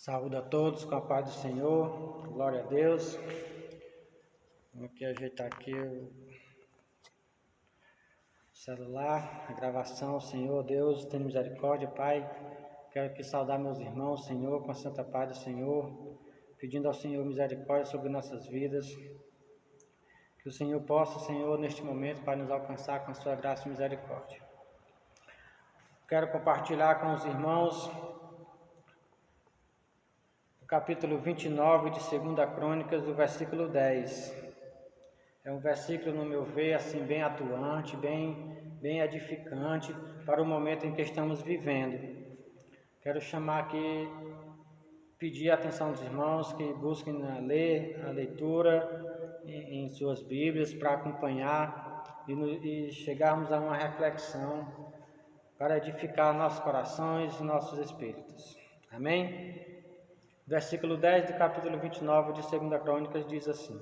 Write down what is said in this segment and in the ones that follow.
Saúde a todos com a paz do Senhor, glória a Deus. Vamos aqui ajeitar aqui o celular, a gravação. Senhor Deus, tenha misericórdia, Pai. Quero aqui saudar meus irmãos, Senhor, com a santa paz do Senhor, pedindo ao Senhor misericórdia sobre nossas vidas. Que o Senhor possa, Senhor, neste momento, Pai, nos alcançar com a sua graça e misericórdia. Quero compartilhar com os irmãos capítulo 29 de 2 Crônicas, o versículo 10. É um versículo, no meu ver, assim, bem atuante, bem edificante para o momento em que estamos vivendo. Quero chamar aqui, pedir a atenção dos irmãos que busquem ler a leitura em suas Bíblias para acompanhar e chegarmos a uma reflexão para edificar nossos corações e nossos espíritos. Amém? Versículo 10 do capítulo 29 de 2 Crônicas diz assim: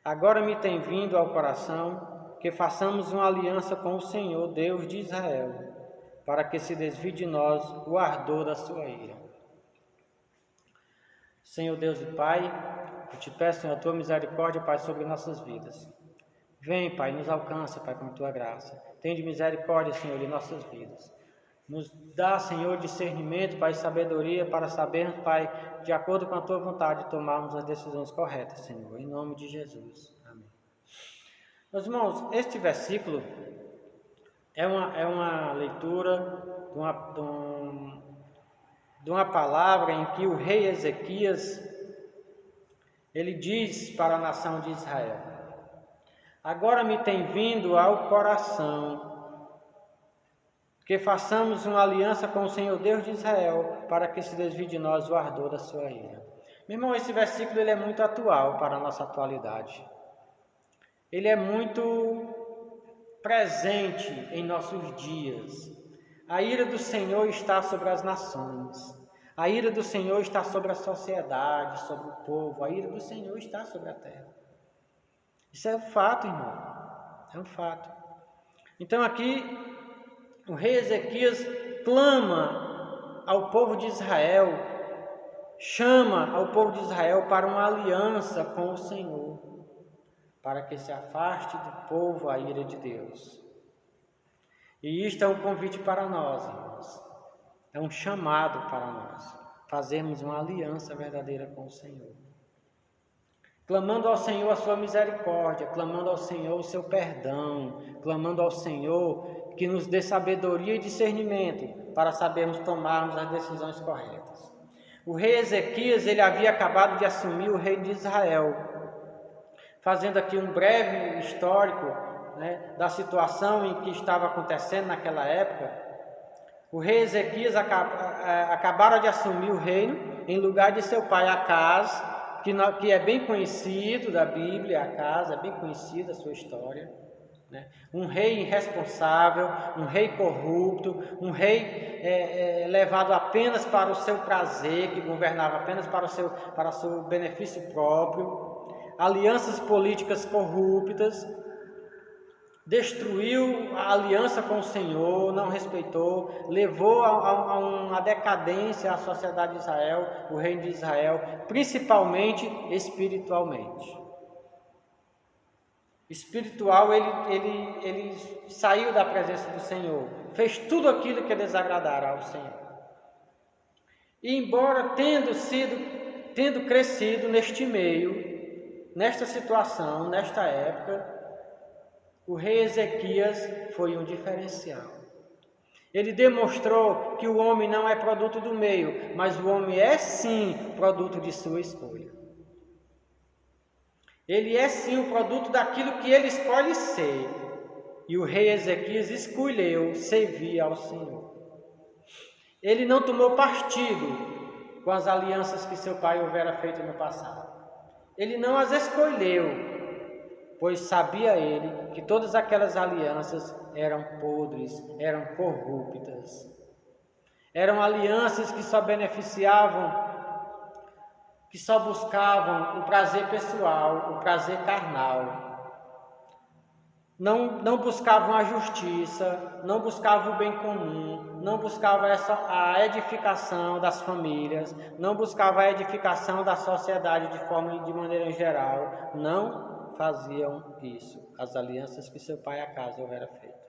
Agora me tem vindo ao coração que façamos uma aliança com o Senhor, Deus de Israel, para que se desvie de nós o ardor da sua ira. Senhor Deus e Pai, eu te peço, Senhor, a tua misericórdia, Pai, sobre nossas vidas. Vem, Pai, nos alcança, Pai, com a tua graça. Tende misericórdia, Senhor, de nossas vidas. Nos dá, Senhor, discernimento, Pai, sabedoria para sabermos, Pai, de acordo com a Tua vontade, tomarmos as decisões corretas, Senhor, em nome de Jesus. Amém. Meus irmãos, este versículo é uma leitura de uma palavra em que o rei Ezequias, ele diz para a nação de Israel: Agora me tem vindo ao coração que façamos uma aliança com o Senhor Deus de Israel, para que se desvie de nós o ardor da sua ira. Meu irmão, esse versículo ele é muito atual para a nossa atualidade. Ele é muito presente em nossos dias. A ira do Senhor está sobre as nações. A ira do Senhor está sobre a sociedade, sobre o povo. A ira do Senhor está sobre a terra. Isso é um fato, irmão. É um fato. Então aqui o rei Ezequias clama ao povo de Israel, chama ao povo de Israel para uma aliança com o Senhor, para que se afaste do povo a ira de Deus. E isto é um convite para nós, irmãos. É um chamado para nós fazermos uma aliança verdadeira com o Senhor. Clamando ao Senhor a sua misericórdia, clamando ao Senhor o seu perdão, clamando ao Senhor que nos dê sabedoria e discernimento para sabermos tomarmos as decisões corretas. O rei Ezequias, ele havia acabado de assumir o reino de Israel. Fazendo aqui um breve histórico, da situação em que estava acontecendo naquela época, o rei Ezequias acabara de assumir o reino em lugar de seu pai Acaz, que é bem conhecido da Bíblia. Acaz é bem conhecida a sua história. Um rei irresponsável, um rei corrupto, um rei levado apenas para o seu prazer, que governava apenas para o seu benefício próprio, alianças políticas corruptas, destruiu a aliança com o Senhor, não respeitou, levou a uma decadência à sociedade de Israel, o reino de Israel, principalmente espiritualmente. Espiritual, ele saiu da presença do Senhor, fez tudo aquilo que desagradara ao Senhor. E embora tendo crescido neste meio, nesta situação, nesta época, o rei Ezequias foi um diferencial. Ele demonstrou que o homem não é produto do meio, mas o homem é sim produto de sua escolha. Ele é sim o produto daquilo que ele escolhe ser. E o rei Ezequias escolheu servir ao Senhor. Ele não tomou partido com as alianças que seu pai houvera feito no passado. Ele não as escolheu, pois sabia ele que todas aquelas alianças eram podres, eram corruptas. Eram alianças que só beneficiavam, que só buscavam o prazer pessoal, o prazer carnal. não buscavam a justiça, não buscavam o bem comum, não buscavam a edificação das famílias, não buscavam a edificação da sociedade de maneira geral, não faziam isso, as alianças que seu pai Acácio houvera feito.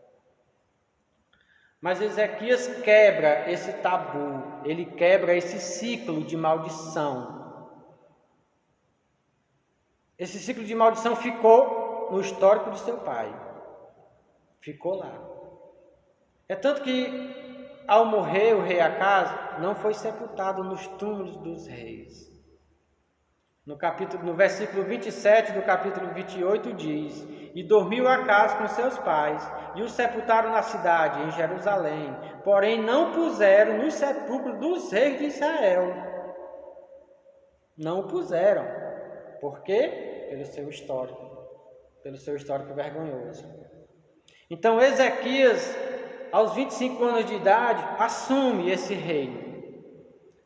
Mas Ezequias quebra esse tabu, ele quebra esse ciclo de maldição. Esse ciclo de maldição ficou no histórico de seu pai. Ficou lá. É tanto que, ao morrer o rei Acácio, não foi sepultado nos túmulos dos reis. No versículo 27 do capítulo 28 diz: E dormiu Acácio com seus pais, e o sepultaram na cidade, em Jerusalém, porém não puseram no sepulcro dos reis de Israel. Não o puseram. Por quê? Pelo seu histórico vergonhoso. Então Ezequias, aos 25 anos de idade, assume esse reino.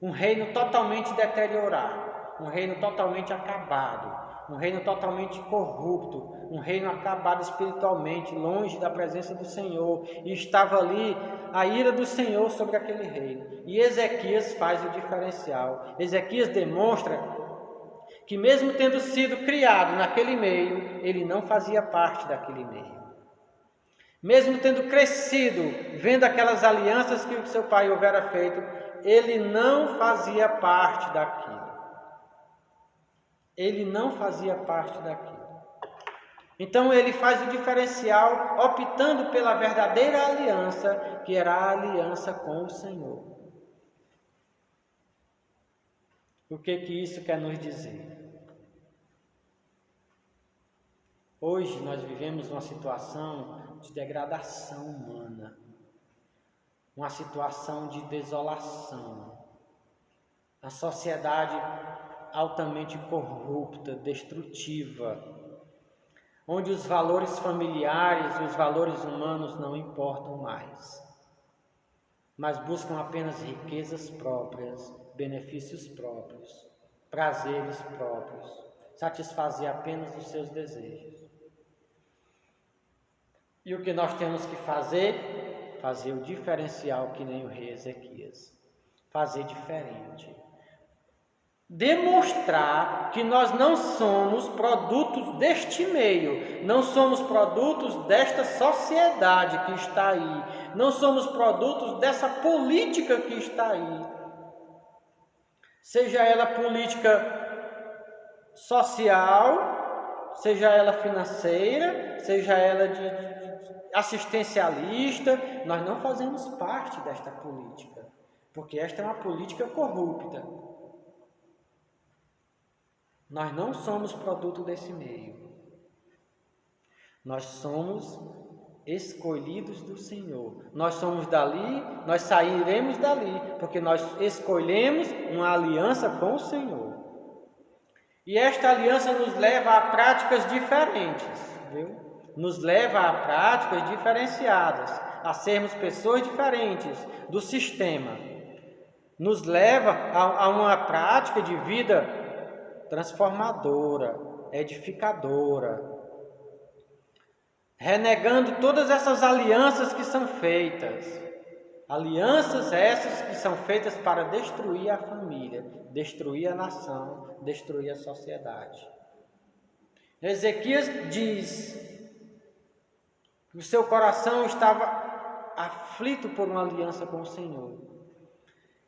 Um reino totalmente deteriorado. Um reino totalmente acabado, um reino totalmente corrupto, um reino acabado espiritualmente, longe da presença do Senhor, e estava ali a ira do Senhor sobre aquele reino. E Ezequias faz o diferencial. Ezequias demonstra que mesmo tendo sido criado naquele meio, ele não fazia parte daquele meio. Mesmo tendo crescido, vendo aquelas alianças que o seu pai houvera feito, ele não fazia parte daquilo. Ele não fazia parte daquilo. Então ele faz o diferencial, optando pela verdadeira aliança, que era a aliança com o Senhor. O que isso quer nos dizer? Hoje nós vivemos uma situação de degradação humana, uma situação de desolação. A sociedade altamente corrupta, destrutiva, onde os valores familiares, os valores humanos não importam mais, mas buscam apenas riquezas próprias, benefícios próprios, prazeres próprios, satisfazer apenas os seus desejos. E o que nós temos que fazer? Fazer o diferencial que nem o rei Ezequias. Fazer diferente. Demonstrar que nós não somos produtos deste meio, não somos produtos desta sociedade que está aí, não somos produtos dessa política que está aí. Seja ela política social, seja ela financeira, seja ela de assistencialista, nós não fazemos parte desta política, porque esta é uma política corrupta. Nós não somos produto desse meio. Nós somos escolhidos do Senhor. Nós somos dali, nós sairemos dali, porque nós escolhemos uma aliança com o Senhor. E esta aliança nos leva a práticas diferentes, viu? Nos leva a práticas diferenciadas, a sermos pessoas diferentes do sistema. Nos leva a uma prática de vida transformadora, edificadora, renegando todas essas alianças que são feitas, alianças essas que são feitas para destruir a família, destruir a nação, destruir a sociedade. Ezequias diz que o seu coração estava aflito por uma aliança com o Senhor.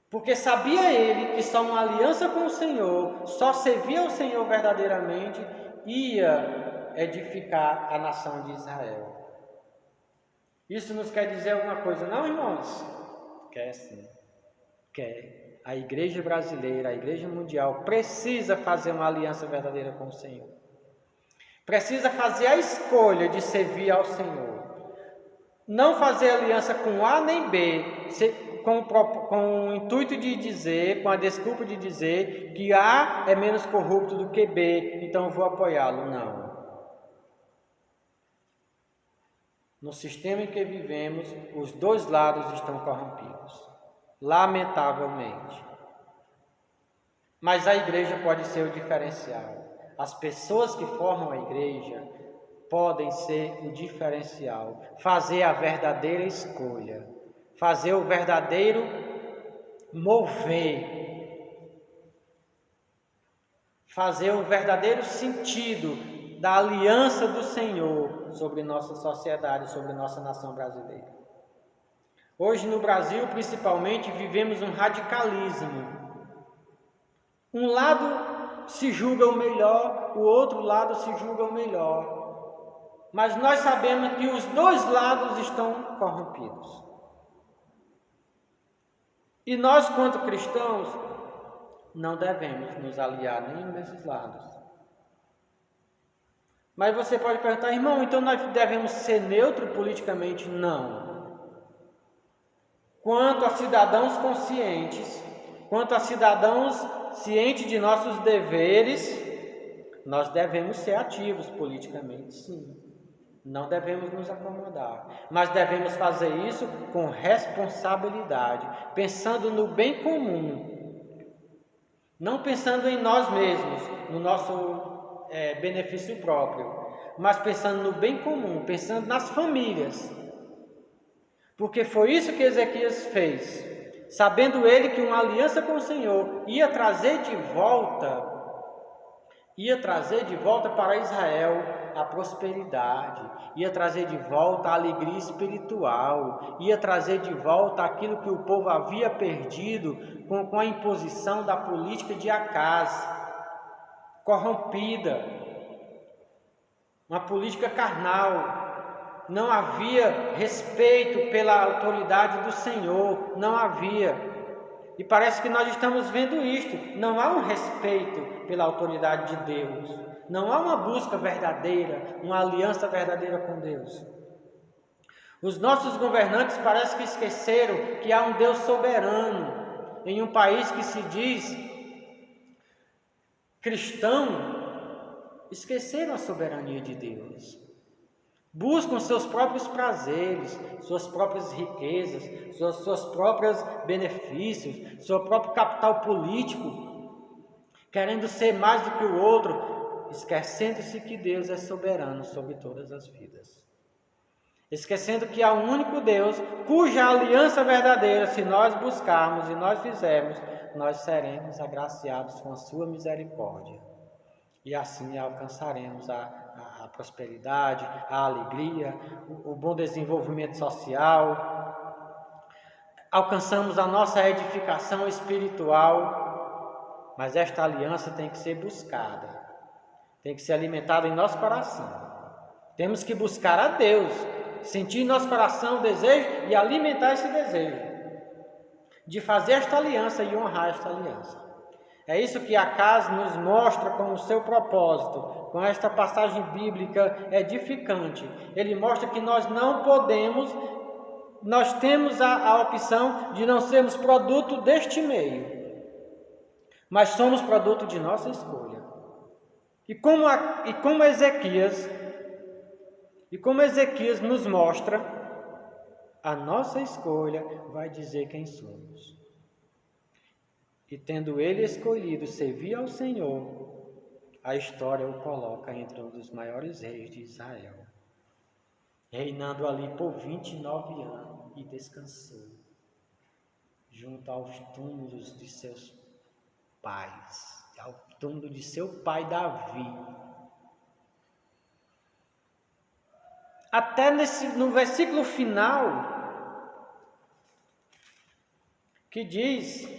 Porque sabia ele que só uma aliança com o Senhor, só servir ao Senhor verdadeiramente, ia edificar a nação de Israel. Isso nos quer dizer alguma coisa, não, irmãos? Quer sim. Quer. A igreja brasileira, a igreja mundial, precisa fazer uma aliança verdadeira com o Senhor. Precisa fazer a escolha de servir ao Senhor. Não fazer aliança com A nem B, com o intuito de dizer, com a desculpa de dizer que A é menos corrupto do que B, então eu vou apoiá-lo. Não. No sistema em que vivemos, os dois lados estão corrompidos, lamentavelmente. Mas a igreja pode ser o diferencial. As pessoas que formam a igreja podem ser o diferencial, fazer a verdadeira escolha, fazer o verdadeiro mover, fazer o verdadeiro sentido da aliança do Senhor sobre nossa sociedade, sobre nossa nação brasileira. Hoje no Brasil, principalmente, vivemos um radicalismo. Um lado se julga o melhor, o outro lado se julga o melhor. Mas nós sabemos que os dois lados estão corrompidos. E nós, quanto cristãos, não devemos nos aliar a nenhum desses lados. Mas você pode perguntar, irmão, então nós devemos ser neutro politicamente? Não. Quanto a cidadãos conscientes, quanto a cidadãos cientes de nossos deveres, nós devemos ser ativos politicamente, sim. Não devemos nos acomodar, mas devemos fazer isso com responsabilidade, pensando no bem comum. Não pensando em nós mesmos, no nosso benefício próprio, mas pensando no bem comum, pensando nas famílias. Porque foi isso que Ezequias fez, sabendo ele que uma aliança com o Senhor ia trazer de volta para Israel a prosperidade, ia trazer de volta a alegria espiritual, ia trazer de volta aquilo que o povo havia perdido com a imposição da política de Acaz, corrompida, uma política carnal. Não havia respeito pela autoridade do Senhor, não havia. E parece que nós estamos vendo isto. Não há um respeito pela autoridade de Deus. Não há uma busca verdadeira, uma aliança verdadeira com Deus. Os nossos governantes parece que esqueceram que há um Deus soberano em um país que se diz cristão. Esqueceram a soberania de Deus. Buscam seus próprios prazeres, suas próprias riquezas, seus próprios benefícios, seu próprio capital político, querendo ser mais do que o outro, esquecendo-se que Deus é soberano sobre todas as vidas. Esquecendo que há um único Deus, cuja aliança verdadeira, se nós buscarmos e nós fizermos, nós seremos agraciados com a sua misericórdia. E assim alcançaremos a prosperidade, a alegria, o bom desenvolvimento social, alcançamos a nossa edificação espiritual, mas esta aliança tem que ser buscada, tem que ser alimentada em nosso coração. Temos que buscar a Deus, sentir em nosso coração o desejo e alimentar esse desejo de fazer esta aliança e honrar esta aliança. É isso que Acaz nos mostra com o seu propósito, com esta passagem bíblica edificante. Ele mostra que nós não podemos, nós temos a opção de não sermos produto deste meio, mas somos produto de nossa escolha. E como Ezequias nos mostra, a nossa escolha vai dizer quem somos. E tendo ele escolhido servir ao Senhor, a história o coloca entre um dos maiores reis de Israel, reinando ali por 29 anos e descansou, junto aos túmulos de seus pais, ao túmulo de seu pai Davi. Até no versículo final, que diz: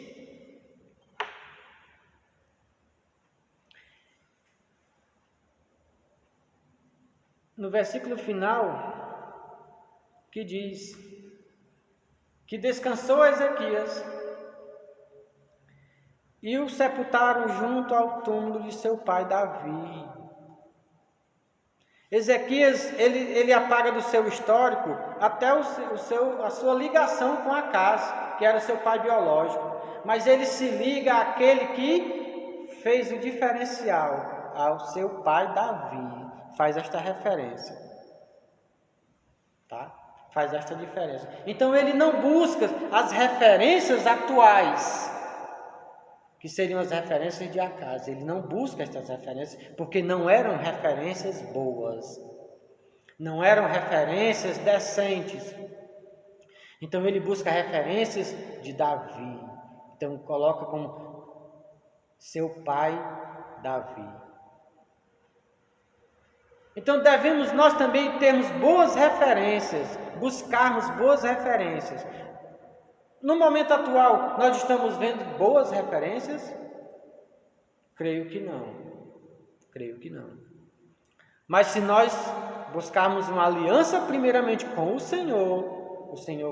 no versículo final, que diz que descansou Ezequias e o sepultaram junto ao túmulo de seu pai Davi. Ezequias, ele apaga do seu histórico até a sua ligação com Acaz, que era o seu pai biológico, mas ele se liga àquele que fez o diferencial, ao seu pai Davi. Faz esta referência, tá? Faz esta diferença. Então ele não busca as referências atuais, que seriam as referências de Acaz. Ele não busca estas referências, porque não eram referências boas. não eram referências decentes. Então ele busca referências de Davi. Então coloca como seu pai Davi. Então devemos nós também termos boas referências, buscarmos boas referências. No momento atual, nós estamos vendo boas referências? Creio que não. Mas se nós buscarmos uma aliança primeiramente com o Senhor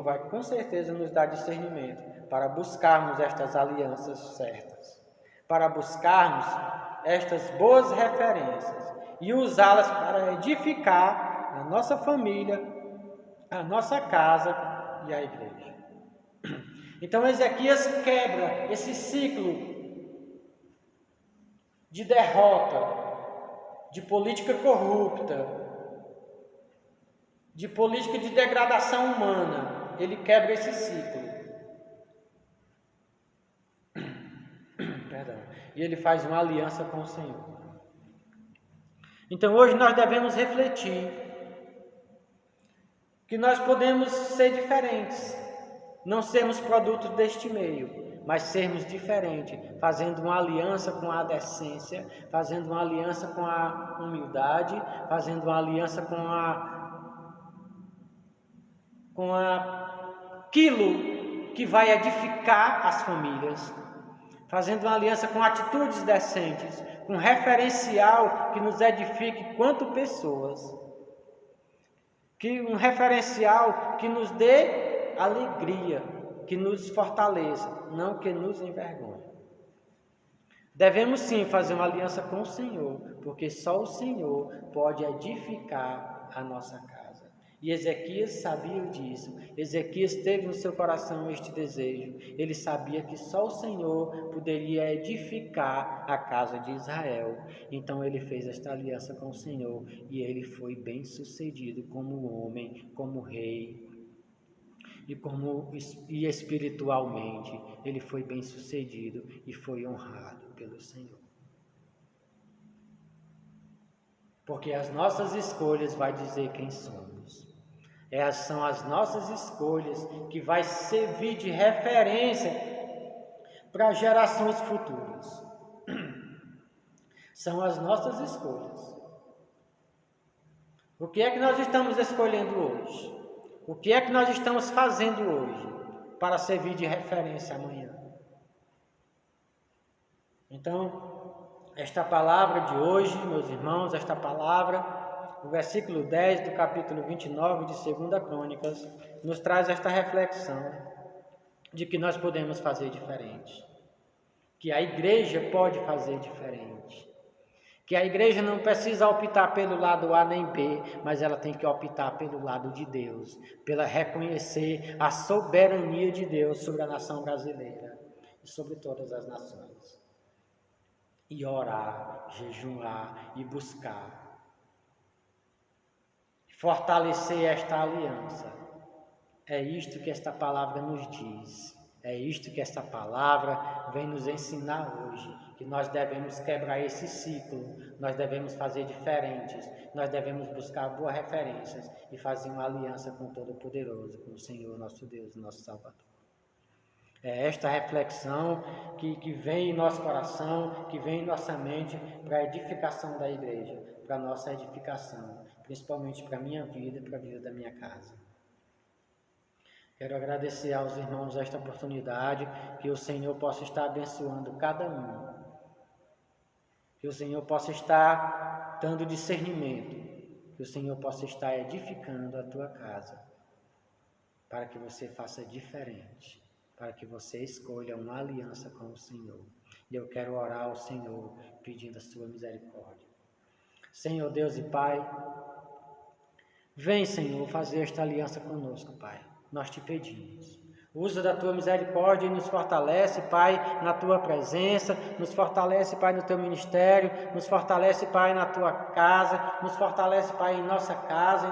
vai com certeza nos dar discernimento para buscarmos estas alianças certas, para buscarmos estas boas referências e usá-las para edificar a nossa família, a nossa casa e a igreja. Então Ezequias quebra esse ciclo de derrota, de política corrupta, de política de degradação humana. Ele quebra esse ciclo. Perdão. E ele faz uma aliança com o Senhor. Então hoje nós devemos refletir que nós podemos ser diferentes, não sermos produtos deste meio, mas sermos diferentes, fazendo uma aliança com a decência, fazendo uma aliança com a humildade, fazendo uma aliança com aquilo que vai edificar as famílias, fazendo uma aliança com atitudes decentes, com referencial que nos edifique quanto pessoas, um referencial que nos dê alegria, que nos fortaleça, não que nos envergonhe. Devemos sim fazer uma aliança com o Senhor, porque só o Senhor pode edificar a nossa casa. E Ezequias sabia disso. Ezequias teve no seu coração este desejo. Ele sabia que só o Senhor poderia edificar a casa de Israel. Então ele fez esta aliança com o Senhor e ele foi bem sucedido como homem, como rei. E espiritualmente ele foi bem sucedido e foi honrado pelo Senhor. Porque as nossas escolhas vai dizer quem somos. São as nossas escolhas que vai servir de referência para gerações futuras. São as nossas escolhas. O que é que nós estamos escolhendo hoje? O que é que nós estamos fazendo hoje para servir de referência amanhã? Então, esta palavra de hoje, meus irmãos, esta palavra, o versículo 10 do capítulo 29 de 2 Crônicas, nos traz esta reflexão de que nós podemos fazer diferente, que a igreja pode fazer diferente, que a igreja não precisa optar pelo lado A nem B, mas ela tem que optar pelo lado de Deus, pela reconhecer a soberania de Deus sobre a nação brasileira e sobre todas as nações. E orar, jejuar e buscar. Fortalecer esta aliança. É isto que esta palavra nos diz. É isto que esta palavra vem nos ensinar hoje. Que nós devemos quebrar esse ciclo. Nós devemos fazer diferentes. Nós devemos buscar boas referências e fazer uma aliança com o Todo-Poderoso, com o Senhor, nosso Deus, nosso Salvador. É esta reflexão que vem em nosso coração, que vem em nossa mente para a edificação da igreja, para a nossa edificação, principalmente para a minha vida e para a vida da minha casa. Quero agradecer aos irmãos esta oportunidade, que o Senhor possa estar abençoando cada um, que o Senhor possa estar dando discernimento, que o Senhor possa estar edificando a tua casa, para que você faça diferente, para que você escolha uma aliança com o Senhor. E eu quero orar ao Senhor, pedindo a sua misericórdia. Senhor Deus e Pai, vem, Senhor, fazer esta aliança conosco, Pai. Nós te pedimos. Usa da tua misericórdia e nos fortalece, Pai, na tua presença. Nos fortalece, Pai, no teu ministério. Nos fortalece, Pai, na tua casa. Nos fortalece, Pai, em nossa casa,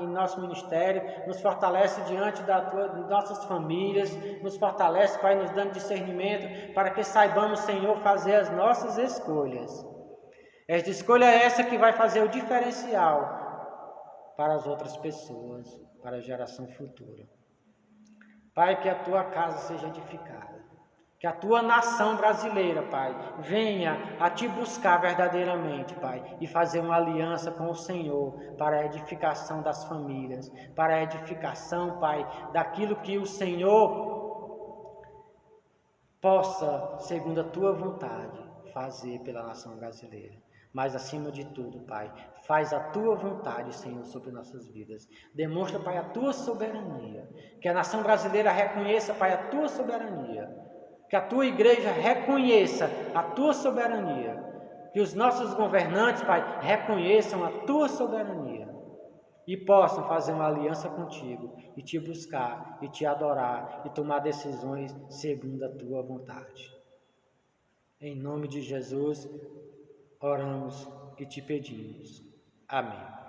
em nosso ministério. Nos fortalece diante de nossas famílias. Nos fortalece, Pai, nos dando discernimento para que saibamos, Senhor, fazer as nossas escolhas. Esta escolha é essa que vai fazer o diferencial para as outras pessoas, para a geração futura. Pai, que a tua casa seja edificada. Que a tua nação brasileira, Pai, venha a te buscar verdadeiramente, Pai, e fazer uma aliança com o Senhor para a edificação das famílias, para a edificação, Pai, daquilo que o Senhor possa, segundo a tua vontade, fazer pela nação brasileira. Mas, acima de tudo, Pai, faz a tua vontade, Senhor, sobre nossas vidas. Demonstra, Pai, a tua soberania. Que a nação brasileira reconheça, Pai, a tua soberania. Que a tua igreja reconheça a tua soberania. Que os nossos governantes, Pai, reconheçam a tua soberania. E possam fazer uma aliança contigo, e te buscar, e te adorar, e tomar decisões segundo a tua vontade. Em nome de Jesus, oramos e te pedimos. Amém.